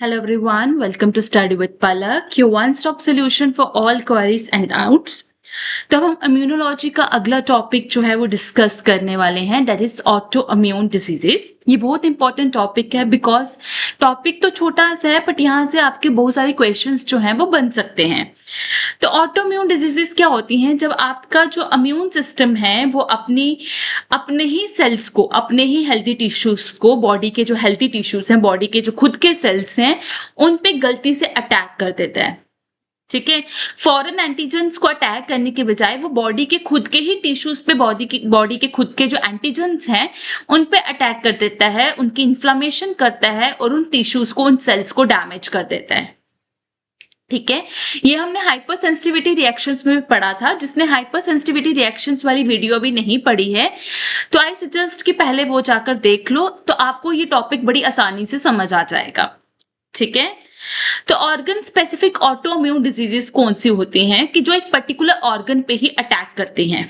Hello everyone, welcome to Study with Palak, your one-stop solution for all queries and doubts. तो हम immunology का अगला topic जो है वो डिस्कस करने वाले हैं, that is auto immune diseases. ये बहुत इंपॉर्टेंट टॉपिक है बिकॉज टॉपिक तो छोटा सा है बट यहाँ से आपके बहुत सारे क्वेश्चंस जो हैं वो बन सकते हैं। तो ऑटो इम्यून डिजीजेस क्या होती हैं? जब आपका जो इम्यून सिस्टम है वो अपने ही सेल्स को, अपने ही हेल्थी टिश्यूज को, बॉडी के जो हेल्थी टिश्यूज हैं, बॉडी के जो खुद के सेल्स हैं, उन पे गलती से अटैक कर देता है। ठीक है, फॉरेन एंटीजेंस को अटैक करने के बजाय वो बॉडी के खुद के ही टिश्यूज पे, बॉडी के खुद के जो एंटीजेंस हैं उन पे अटैक कर देता है, उनकी इन्फ्लामेशन करता है और उन टिश्यूज को, उन सेल्स को डैमेज कर देता है। ठीक है, ये हमने हाइपर सेंसिटिविटी रिएक्शंस में भी पढ़ा था। जिसने हाइपर सेंसिटिविटी रिएक्शंस वाली वीडियो भी नहीं पढ़ी है तो आई सजेस्ट कि पहले वो जाकर देख लो, तो आपको ये टॉपिक बड़ी आसानी से समझ आ जाएगा। ठीक है, तो organ specific auto immune diseases कौन सी होती हैं कि जो एक पर्टिकुलर ऑर्गन पे ही अटैक करते हैं।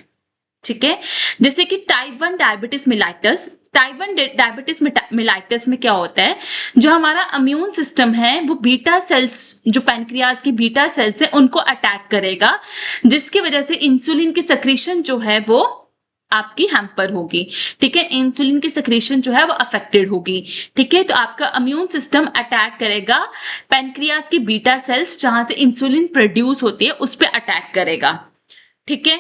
ठीक है, जैसे कि type 1 diabetes mellitus. Type 1 diabetes mellitus में क्या होता है, जो हमारा इम्यून सिस्टम है वो बीटा सेल्स, जो पैनक्रियाज की बीटा सेल्स है, उनको अटैक करेगा, जिसकी वजह से इंसुलिन की सेक्रेशन जो है वो आपकी हैम्पर होगी। ठीक है, इंसुलिन की सेक्रेशन जो है वो अफेक्टेड होगी। ठीक है, तो आपका इम्यून सिस्टम अटैक करेगा पैनक्रियाज की बीटा सेल्स, जहां से इंसुलिन प्रोड्यूस होती है, उस पर अटैक करेगा। ठीक है,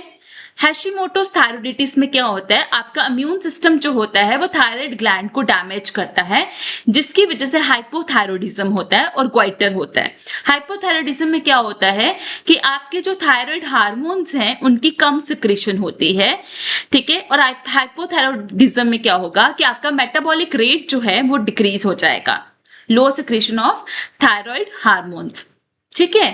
हैशिमोटोस थायराइडिटिस में क्या होता है, आपका इम्यून सिस्टम जो होता है वो थायराइड ग्लैंड को डैमेज करता है, जिसकी वजह से हाइपोथायरॉयडिज्म होता है और ग्वाइटर होता है। हाइपोथायरॉयडिज्म में क्या होता है कि आपके जो थायराइड हार्मोन्स हैं उनकी कम सिक्रेशन होती है। ठीक है, और हाइपोथायरॉयडिज्म में क्या होगा कि आपका मेटाबॉलिक रेट जो है वो डिक्रीज हो जाएगा, लो सिक्रेशन ऑफ थायराइड हार्मोन्स। ठीक है,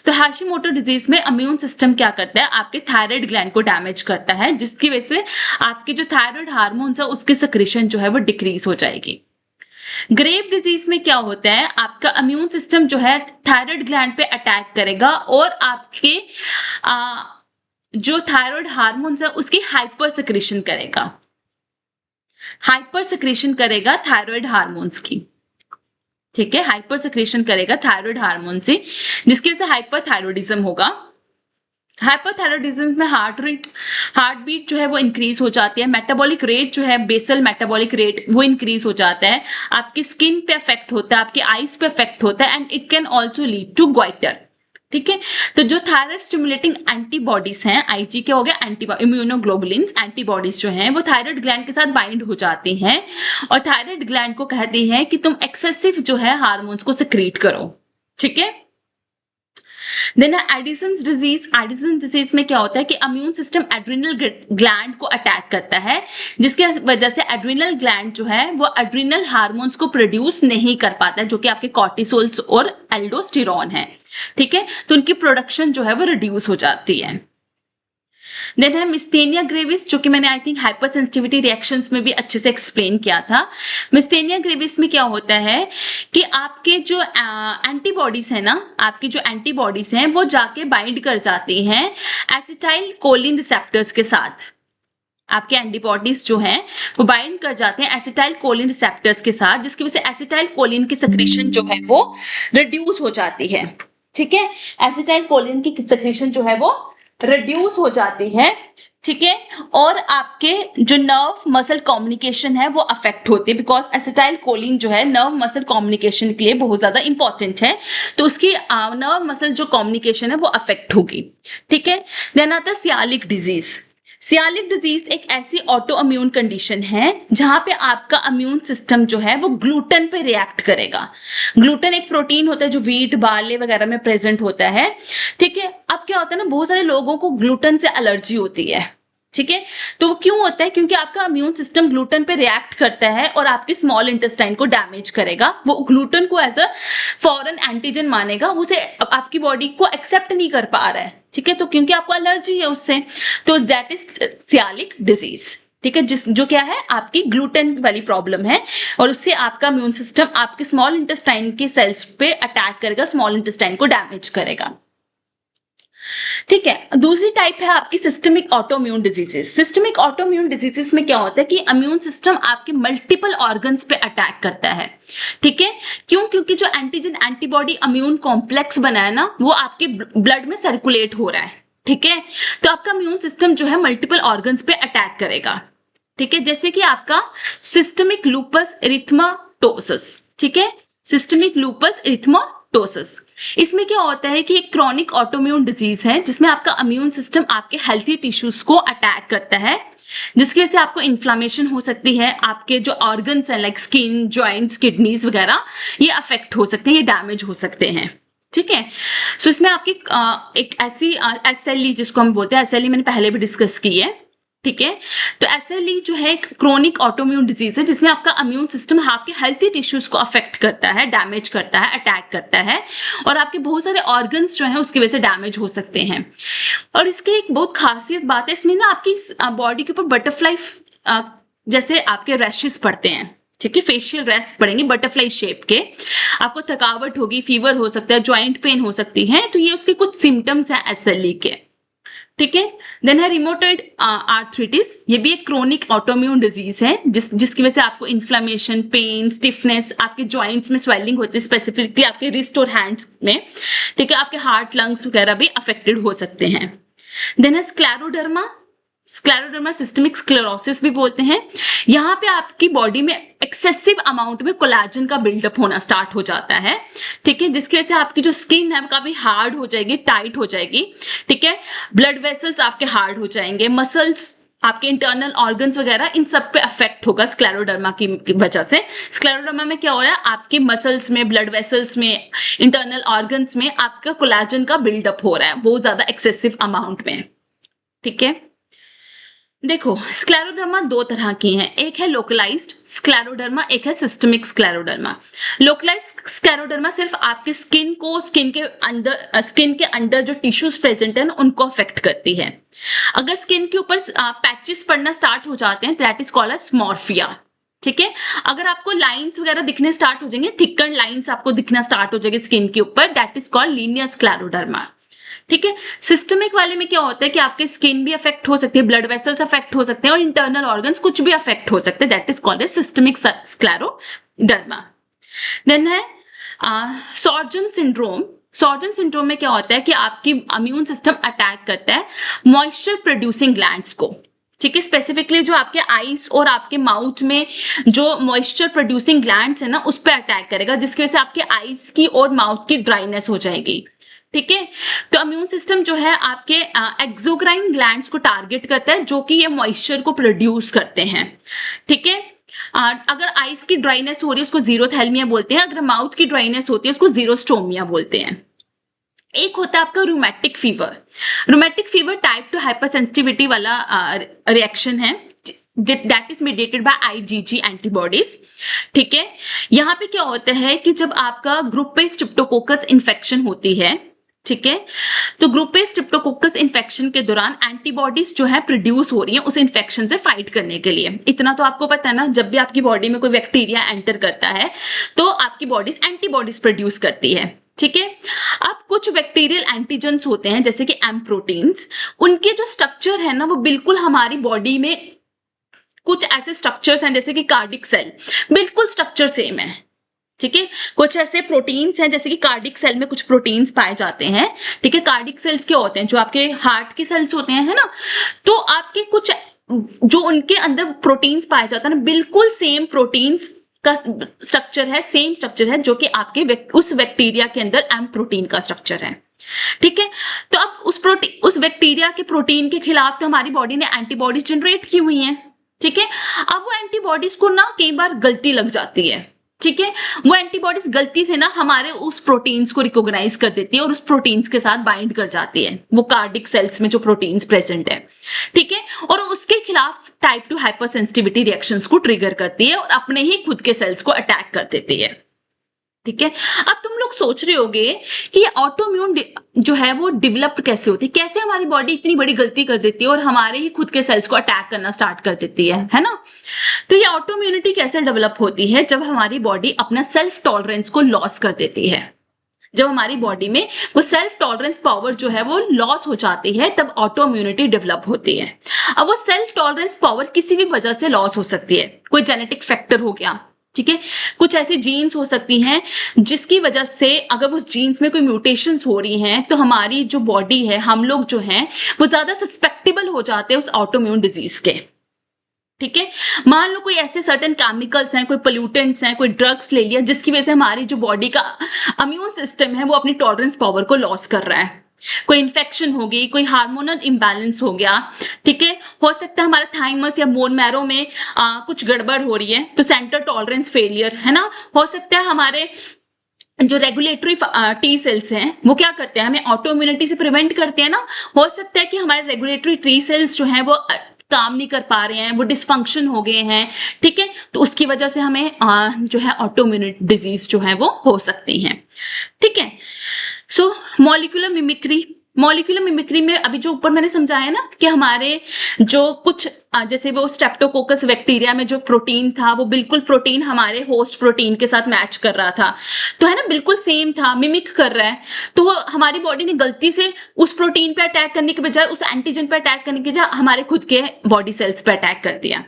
तो हाशिमोटो डिजीज में इम्यून सिस्टम क्या करता है, आपके थायराइड ग्लैंड को डैमेज करता है, जिसकी वजह से आपके जो थायराइड हार्मोन्स है उसकी सिक्रेशन जो है वो डिक्रीज हो जाएगी। ग्रेव डिजीज में क्या होता है, आपका इम्यून सिस्टम जो है थायराइड ग्लैंड पे अटैक करेगा और आपके जो थायराइड हार्मोन्स है उसकी हाइपर सिक्रेशन करेगा, थायराइड हार्मोन्स की। ठीक है, हाइपर सिक्रेशन करेगा थायराइड हार्मोन से, जिसकी वजह से हाइपरथायरॉयडिज्म होगा। हाइपरथायरॉयडिज्म में हार्ट बीट जो है वो इंक्रीज हो जाती है, मेटाबॉलिक रेट जो है, बेसल मेटाबॉलिक रेट वो इंक्रीज हो जाता है, आपकी स्किन पे अफेक्ट होता है, आपकी आईज पे अफेक्ट होता है, and it can also lead to goitre. ठीक है, तो जो थायराइड स्टिमुलेटिंग एंटीबॉडीज हैं, आईजी क्या हो गया, इम्यूनोग्लोबुलिन्स एंटीबॉडीज जो हैं वो थायराइड ग्लैंड के साथ बाइंड हो जाती हैं और थायराइड ग्लैंड को कहती है कि तुम एक्सेसिव जो है हार्मोन्स को सिक्रीट करो। ठीक है, देन एडिसन्स डिजीज में क्या होता है कि इम्यून सिस्टम एड्रिनल ग्लैंड को अटैक करता है, जिसके वजह से एड्रिनल ग्लैंड जो है वो एड्रिनल हार्मोन्स को प्रोड्यूस नहीं कर पाता है, जो कि आपके कॉर्टिसोल्स और एल्डोस्टेरॉन है। ठीक है, तो उनकी प्रोडक्शन जो है वो रिड्यूस हो जाती है। देन है मिस्थेनिया ग्रेविस, जो कि मैंने I think hyper sensitivity reactions में भी अच्छे से एक्सप्लेन किया था। मिस्थेनिया ग्रेविस में क्या होता है कि आपके जो एंटीबॉडीज है ना, आपकी जो एंटीबॉडीज हैं वो जाके बाइंड कर जाती हैं एसिटाइल कोलिन रिसेप्टर्स के साथ। आपके एंटीबॉडीज जो हैं वो बाइंड कर जाते हैं एसिटाइल कोलिन रिसेप्टर्स के साथ, जिसकी वजह से एसिटाइल कोलिन की सेक्रेशन जो है वो रिड्यूस हो जाती है। ठीक है, एसिटाइल कोलिन की सेक्रेशन जो है वो रिड्यूस हो जाती है। ठीक है, और आपके जो नर्व मसल कम्युनिकेशन है वो अफेक्ट होती है, बिकॉज एसिटाइल कोलिन जो है नर्व मसल कम्युनिकेशन के लिए बहुत ज्यादा इंपॉर्टेंट है, तो उसकी नर्व मसल जो कम्युनिकेशन है वो अफेक्ट होगी। ठीक है, देन आता है सियालिक डिजीज। सियालिक डिजीज एक ऐसी ऑटो इम्यून कंडीशन है जहां पे आपका इम्यून सिस्टम जो है वो ग्लूटेन पे रिएक्ट करेगा। ग्लूटेन एक प्रोटीन होता है जो व्हीट, बार्ले वगैरह में प्रेजेंट होता है। ठीक है, अब क्या होता है ना, बहुत सारे लोगों को ग्लूटेन से एलर्जी होती है। ठीक है, तो वो क्यों होता है, क्योंकि आपका इम्यून सिस्टम ग्लूटेन पे रिएक्ट करता है और आपके स्मॉल इंटेस्टाइन को डैमेज करेगा। वो ग्लूटेन को एज अ फॉरेन एंटीजन मानेगा, उसे आपकी बॉडी को एक्सेप्ट नहीं कर पा रहा है। ठीक है, तो क्योंकि आपको एलर्जी है उससे, तो दैट इज सियालिक डिजीज। ठीक है, जो क्या है, आपकी ग्लूटेन वाली प्रॉब्लम है और उससे आपका इम्यून सिस्टम आपके स्मॉल इंटेस्टाइन के सेल्स पे अटैक करेगा, स्मॉल इंटेस्टाइन को डैमेज करेगा। ठीक है। दूसरी टाइप है आपकी systemic autoimmune diseases. Systemic autoimmune diseases में क्या होता है कि इम्यून सिस्टम आपके मल्टीपल ऑर्गन्स पे अटैक करता है। ठीक है, क्यों? क्योंकि जो एंटीजन एंटीबॉडी इम्यून कॉम्प्लेक्स बना है ना, वो आपके ब्लड में सर्कुलेट हो रहा है। ठीक है, तो आपका इम्यून सिस्टम जो है मल्टीपल ऑर्गन्स पे अटैक करेगा। ठीक है, जैसे कि आपका सिस्टमिक लूपस एरिथेमाटोसस। ठीक है, सिस्टमिक लूपस एरिथेमाटोसस, इसमें क्या होता है कि एक क्रॉनिक ऑटोइम्यून डिजीज है जिसमें आपका इम्यून सिस्टम आपके हेल्थी टिश्यूज को अटैक करता है, जिसकी वजह से आपको इन्फ्लामेशन हो सकती है। आपके जो ऑर्गन्स हैं लाइक स्किन, जॉइंट्स, किडनीज वगैरह, ये अफेक्ट हो सकते हैं, ये डैमेज हो सकते हैं। ठीक है, सो इसमें आपकी एक ऐसी एसएलई जिसको हम बोलते हैं, एसएलई मैंने पहले भी डिस्कस की है। ठीक है, तो एसएलई जो है एक क्रोनिक ऑटोइम्यून डिजीज है जिसमें आपका इम्यून सिस्टम आपके हेल्थी टिश्यूज को अफेक्ट करता है, डैमेज करता है, अटैक करता है, और आपके बहुत सारे ऑर्गन्स जो हैं उसकी वजह से डैमेज हो सकते हैं। और इसकी एक बहुत खासियत बात है, इसमें ना आपकी बॉडी के ऊपर बटरफ्लाई जैसे आपके रैशेस पड़ते हैं। ठीक है, फेशियल रैश पड़ेंगे बटरफ्लाई शेप के, आपको थकावट होगी, फीवर हो सकता है, ज्वाइंट पेन हो सकती है, तो ये उसके कुछ सिम्टम्स हैं एसएलई के। ठीक है, देन है रिमोटॉइड आर्थराइटिस। ये भी एक क्रोनिक ऑटोइम्यून डिजीज है जिसकी वजह से आपको इन्फ्लेमेशन, पेन, स्टिफनेस, आपके जॉइंट्स में स्वेलिंग होती है, स्पेसिफिकली आपके रिस्ट और हैंड्स में। ठीक है, आपके हार्ट, लंग्स वगैरह भी अफेक्टेड हो सकते हैं। देन है स्क्लेरोडर्मा। स्क्लेरोडर्मा सिस्टमिक स्क्लेरोसिस भी बोलते हैं। यहाँ पे आपकी बॉडी में एक्सेसिव अमाउंट में कोलेजन का बिल्डअप होना स्टार्ट हो जाता है। ठीक है, जिसकी वजह से आपकी जो स्किन है काफी हार्ड हो जाएगी, टाइट हो जाएगी। ठीक है, ब्लड वेसल्स आपके हार्ड हो जाएंगे, मसल्स, आपके इंटरनल ऑर्गन्स वगैरह, इन सब पे अफेक्ट होगा स्क्लेरोडर्मा की वजह से। स्क्लेरोडर्मा में क्या हो रहा है, आपके मसल्स में, ब्लड वेसल्स में, इंटरनल ऑर्गन्स में आपका कोलेजन का बिल्डअप हो रहा है बहुत ज्यादा एक्सेसिव अमाउंट में। ठीक है, देखो स्क्लेरोडर्मा दो तरह की हैं, एक है लोकलाइज्ड स्क्लेरोडर्मा, एक है सिस्टमिक स्क्लेरोडर्मा। लोकलाइज्ड स्क्लेरोडर्मा सिर्फ आपके स्किन को, स्किन के अंदर जो टिश्यूज प्रेजेंट है उनको अफेक्ट करती है। अगर स्किन के ऊपर पैचेस पड़ना स्टार्ट हो जाते हैं, दैट इज कॉल्ड एज स्मॉर्फिया। ठीक है, अगर आपको लाइंस वगैरह दिखने स्टार्ट हो जाएंगे, थिकर लाइंस आपको दिखना स्टार्ट हो जाएगी स्किन के ऊपर, that is called linear scleroderma. ठीक है, सिस्टमिक वाले में क्या होता है कि आपके स्किन भी अफेक्ट हो सकती है, ब्लड वेसल्स अफेक्ट हो सकते हैं, और इंटरनल ऑर्गन्स कुछ भी अफेक्ट हो सकते हैं, that is called as systemic scleroderma. Then है सॉर्जन सिंड्रोम। सॉर्जन सिंड्रोम में क्या होता है कि आपकी इम्यून सिस्टम अटैक करता है मॉइस्चर प्रोड्यूसिंग ग्लैंड्स को। ठीक है, स्पेसिफिकली जो आपके आईज और आपके माउथ में जो मॉइस्चर प्रोड्यूसिंग ग्लैंड्स है ना, उस पर अटैक करेगा, जिसकी वजह से आपके आईज की और माउथ की ड्राइनेस हो जाएगी। ठीक है, तो इम्यून सिस्टम जो है आपके एक्सोक्राइन ग्लैंड्स को टारगेट करता है जो कि ये मॉइस्चर को प्रोड्यूस करते हैं। ठीक है, अगर आइज की ड्राइनेस हो रही है उसको जीरोथैल्मिया बोलते हैं, अगर माउथ की ड्राइनेस होती है उसको जीरोस्टोमिया बोलते हैं। एक होता है आपका rheumatic fever. Rheumatic fever type 2 hypersensitivity वाला रिएक्शन है, that is mediated by IgG antibodies. ठीक है, यहाँ पे क्या होता है कि जब आपका ग्रुप पे स्ट्रेप्टोकोकस इन्फेक्शन होती है, ठीक है, तो ग्रुप पे स्ट्रेप्टोकोकस इन्फेक्शन के दौरान एंटीबॉडीज जो है प्रोड्यूस हो रही है उस इन्फेक्शन से फाइट करने के लिए। इतना तो आपको पता है ना, जब भी आपकी बॉडी में कोई बैक्टीरिया एंटर करता है तो आपकी बॉडीज एंटीबॉडीज प्रोड्यूस करती है। ठीक है, अब कुछ बैक्टीरियल एंटीजेंस होते हैं जैसे कि एम प्रोटीन्स, उनके जो स्ट्रक्चर है ना वो बिल्कुल हमारी बॉडी में कुछ ऐसे स्ट्रक्चर्स हैं जैसे कि कार्डिक सेल, बिल्कुल स्ट्रक्चर सेम है। ठीक है, कुछ ऐसे प्रोटीन्स हैं जैसे कि कार्डिक सेल में कुछ प्रोटीन्स पाए जाते हैं। ठीक है, कार्डिक सेल्स क्या होते हैं, जो आपके हार्ट के सेल्स होते हैं, है ना, तो आपके कुछ जो उनके अंदर प्रोटीन्स पाए जाते हैं ना, बिल्कुल सेम प्रोटीन्स का स्ट्रक्चर है, सेम स्ट्रक्चर है जो कि आपके उस बैक्टीरिया के अंदर एम प्रोटीन का स्ट्रक्चर है। ठीक है, तो अब उस बैक्टीरिया के प्रोटीन के खिलाफ तो हमारी बॉडी ने एंटीबॉडीज जनरेट की हुई हैं। ठीक है, अब वो एंटीबॉडीज को ना कई बार गलती लग जाती है। ठीक है, वो एंटीबॉडीज गलती से ना हमारे उस प्रोटीन्स को रिकॉग्नाइज कर देती है और उस प्रोटीन्स के साथ बाइंड कर जाती है, वो कार्डिक सेल्स में जो प्रोटीन्स प्रेजेंट है। ठीक है, और उसके खिलाफ टाइप 2 हाइपरसेंसिटिविटी रिएक्शंस को ट्रिगर करती है और अपने ही खुद के सेल्स को अटैक कर देती है। ठीक है, अब तुम लोग सोच रहे होगे कि ये ऑटोइम्यून जो है वो डेवलप कैसे होती है, कैसे हमारी बॉडी इतनी बड़ी गलती कर देती है और हमारे ही खुद के सेल्स को अटैक करना स्टार्ट कर देती है ना। तो ये ऑटोइम्यूनिटी कैसे डेवलप होती है, जब हमारी बॉडी अपना सेल्फ टॉलरेंस को लॉस कर देती है। जब हमारी बॉडी में वो सेल्फ टॉलरेंस पावर जो है वो लॉस हो जाती है, तब ऑटो इम्यूनिटी डेवलप होती है। अब वो सेल्फ टॉलरेंस पावर किसी भी वजह से लॉस हो सकती है। कोई जेनेटिक फैक्टर हो गया, ठीक है, कुछ ऐसी जीन्स हो सकती हैं जिसकी वजह से अगर उस जीन्स में कोई म्यूटेशंस हो रही हैं तो हमारी जो बॉडी है, हम लोग जो हैं वो ज्यादा सस्पेक्टेबल हो जाते हैं उस ऑटोइम्यून डिजीज के। ठीक है, मान लो कोई ऐसे सर्टेन केमिकल्स हैं, कोई पोल्यूटेंट्स हैं, कोई ड्रग्स ले लिया जिसकी वजह से हमारी जो बॉडी का इम्यून सिस्टम है वो अपनी टॉलरेंस पावर को लॉस कर रहा है। कोई इन्फेक्शन हो गई, कोई हार्मोनल इम्बैलेंस हो गया, ठीक है, हो सकता है हमारा थाइमस या बोन मैरो में कुछ गड़बड़ हो रही है तो सेंटर टॉलरेंस फेलियर है ना। हो सकता है हमारे जो रेगुलेटरी टी सेल्स हैं वो क्या करते हैं, हमें ऑटो इम्यूनिटी से प्रिवेंट करते हैं ना। हो सकता है कि हमारे रेगुलेटरी टी सेल्स जो हैं वो काम नहीं कर पा रहे हैं, वो डिसफंक्शन हो गए हैं, ठीक है, तो उसकी वजह से हमें जो है ऑटो इम्यून डिजीज जो है वो हो सकती हैं। ठीक है, सो मॉलिक्यूलर मिमिक्री में अभी जो ऊपर मैंने समझाया ना कि हमारे जो कुछ जैसे वो स्ट्रेप्टोकोकस बैक्टीरिया में जो प्रोटीन था वो बिल्कुल प्रोटीन हमारे होस्ट प्रोटीन के साथ मैच कर रहा था, तो है ना, बिल्कुल सेम था, मिमिक कर रहा है, तो हमारी बॉडी ने गलती से उस प्रोटीन पे अटैक करने के बजाय उस एंटीजन पे अटैक करने के बजाय हमारे खुद के बॉडी सेल्स पे अटैक कर दिया।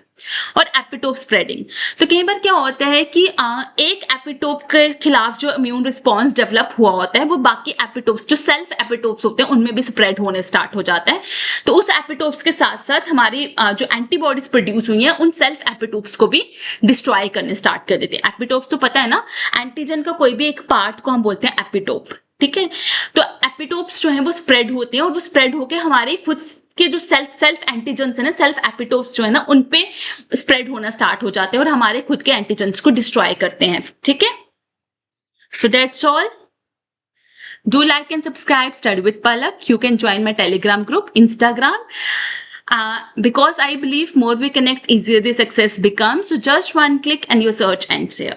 और एपिटोप स्प्रेडिंग, तो कई बार क्या होता है कि एक एपिटोप के खिलाफ जो इम्यून रिस्पॉन्स डेवलप हुआ होता है वो बाकी एपिटोप्स जो सेल्फ एपिटोप्स होते हैं उनमें भी स्प्रेड होने स्टार्ट हो जाता है। तो उस एपिटोप्स के साथ साथ हमारी जो एंटीबॉडीज प्रोड्यूस हुई हैं उन सेल्फ एपिटोप्स को भी डिस्ट्रॉय करने स्टार्ट कर देते हैं। एपिटोप्स तो पता है ना, एंटीजन का कोई भी एक पार्ट को हम बोलते हैं एपिटोप। ठीक है, तो एपिटोप्स जो है वो स्प्रेड होते हैं और वो स्प्रेड होके हमारे खुद के जो सेल्फ एंटीजन्स है ना, सेल्फ एपिटोप्स जो है ना, उन पे स्प्रेड होना स्टार्ट हो जाते हैं और हमारे खुद के एंटीजन्स को डिस्ट्रॉय करते हैं। ठीक है, so that's all. Do like and subscribe Study with Palak. You can join my Telegram group, Instagram. Because I believe more we connect, easier the success becomes. So just one click and your search and share.